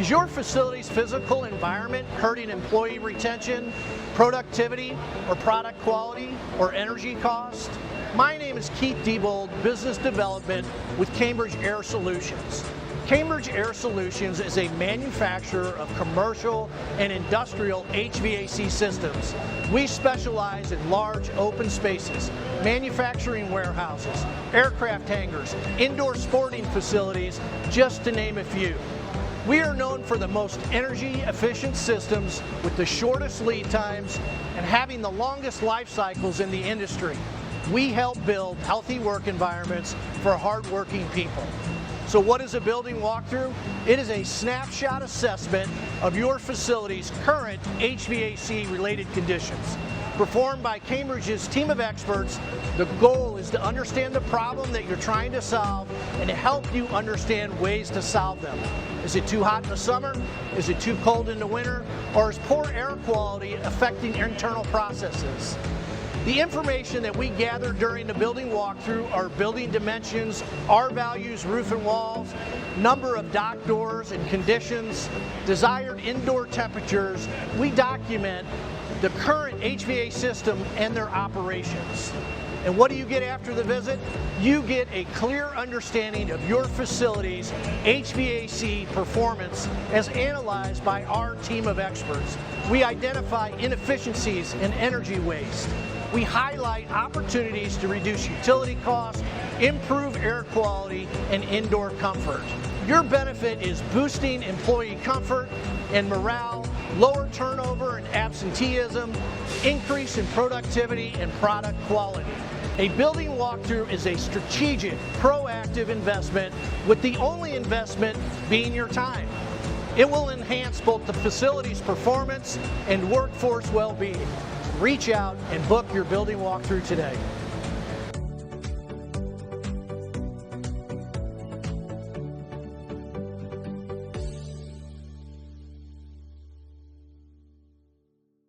Is your facility's physical environment hurting employee retention, productivity, or product quality, or energy cost? My name is Keith Diebold, Business Development with Cambridge Air Solutions. Cambridge Air Solutions is a manufacturer of commercial and industrial HVAC systems. We specialize in large open spaces, manufacturing warehouses, aircraft hangars, indoor sporting facilities, just to name a few. We are known for the most energy efficient systems with the shortest lead times and having the longest life cycles in the industry. We help build healthy work environments for hardworking people. So what is a building walkthrough? It is a snapshot assessment of your facility's current HVAC related conditions. Performed by Cambridge's team of experts, the goal is to understand the problem that you're trying to solve and to help you understand ways to solve them. Is it too hot in the summer? Is it too cold in the winter? Or is poor air quality affecting internal processes? The information that we gather during the building walkthrough are building dimensions, R values, roof and walls, number of dock doors and conditions, desired indoor temperatures. We document the current HVAC system and their operations. And what do you get after the visit? You get a clear understanding of your facility's HVAC performance as analyzed by our team of experts. We identify inefficiencies and energy waste. We highlight opportunities to reduce utility costs, improve air quality, and indoor comfort. Your benefit is boosting employee comfort and morale, lower turnover and absenteeism, increase in productivity and product quality. A building walkthrough is a strategic, proactive investment with the only investment being your time. It will enhance both the facility's performance and workforce well-being. Reach out and book your building walkthrough today.